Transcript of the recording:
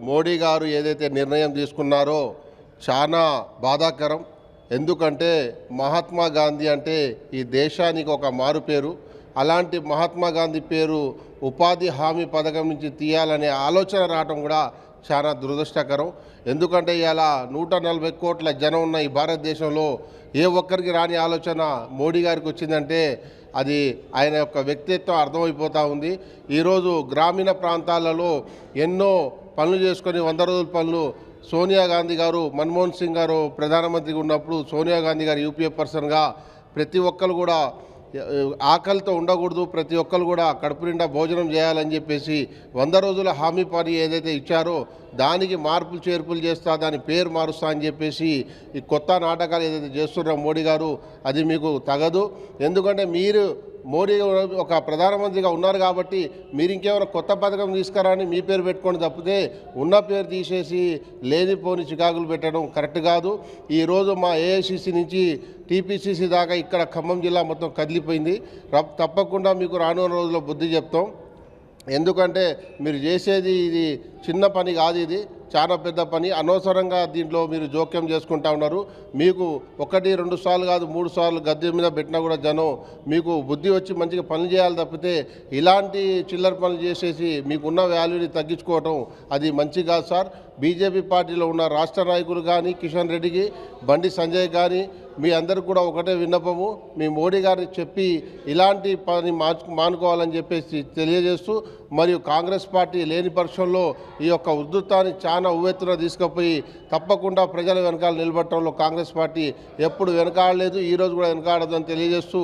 మోడీ గారు ఏదైతే నిర్ణయం తీసుకున్నారో చాలా బాధాకరం. ఎందుకంటే మహాత్మా గాంధీ అంటే ఈ దేశానికి ఒక మారు పేరు. అలాంటి మహాత్మా గాంధీ పేరు ఉపాధి హామీ పథకం నుంచి తీయాలనే ఆలోచన రావడం కూడా చాలా దురదృష్టకరం. ఎందుకంటే ఇలా 140 కోట్ల జనం ఉన్న ఈ భారతదేశంలో ఏ ఒక్కరికి రాని ఆలోచన మోడీ గారికి వచ్చిందంటే అది ఆయన యొక్క వ్యక్తిత్వం అర్థమైపోతూ ఉంది. ఈరోజు గ్రామీణ ప్రాంతాలలో ఎన్నో పనులు చేసుకొని 100 రోజుల పనులు సోనియా గాంధీ గారు, మన్మోహన్ సింగ్ గారు ప్రధానమంత్రిగా ఉన్నప్పుడు సోనియా గాంధీ గారు యూపీఏ పర్సన్గా ప్రతి ఒక్కరు కూడా ఆకలితో ఉండకూడదు, ప్రతి ఒక్కరు కూడా కడుపు నిండా భోజనం చేయాలని చెప్పేసి 100 రోజుల హామీ పని ఏదైతే ఇచ్చారో దానికి మార్పులు చేర్పులు చేస్తా, దాని పేరు మారుస్తా అని చెప్పేసి ఈ కొత్త నాటకాలు ఏదైతే చేస్తున్నారో మోడీ గారు, అది మీకు తగదు. ఎందుకంటే మీరు మోడీ ఒక ప్రధానమంత్రిగా ఉన్నారు కాబట్టి మీరు ఇంకేమైనా కొత్త పథకం తీసుకురాని మీ పేరు పెట్టుకొని తప్పితే ఉన్న పేరు తీసేసి లేనిపోని చికాకులు పెట్టడం కరెక్ట్ కాదు. ఈరోజు మా ఏఐసిసి నుంచి టీపీసీసీ దాకా ఇక్కడ ఖమ్మం జిల్లా మొత్తం కదిలిపోయింది. తప్పకుండా మీకు రానున్న రోజుల్లో బుద్ధి చెప్తాం. ఎందుకంటే మీరు చేసేది ఇది చిన్న పని కాదు, ఇది చాలా పెద్ద పని. అనవసరంగా దీంట్లో మీరు జోక్యం చేసుకుంటా ఉన్నారు. మీకు 1-2 సార్లు కాదు 3 సార్లు గద్దె మీద పెట్టినా కూడా జనం మీకు బుద్ధి వచ్చి మంచిగా పనులు చేయాలి తప్పితే ఇలాంటి చిల్లర పనులు చేసేసి మీకున్న వాల్యూని తగ్గించుకోవటం అది మంచి కాదు సార్. బీజేపీ పార్టీలో ఉన్న రాష్ట్ర నాయకులు కానీ, కిషన్ రెడ్డికి, బండి సంజయ్ కానీ మీ అందరికి కూడా ఒకటే విన్నపము, మీ మోడీ గారికి చెప్పి ఇలాంటి పని మానుకోవాలని చెప్పేసి తెలియజేస్తూ, మరియు కాంగ్రెస్ పార్టీ లేని పక్షంలో ఈ యొక్క ఉద్ధృతాన్ని చాలా ఉవ్వెత్తున తీసుకుపోయి తప్పకుండా ప్రజల వెనకాల నిలబడటంలో కాంగ్రెస్ పార్టీ ఎప్పుడు వెనకాడలేదు, ఈరోజు కూడా వెనకాడదని తెలియజేస్తూ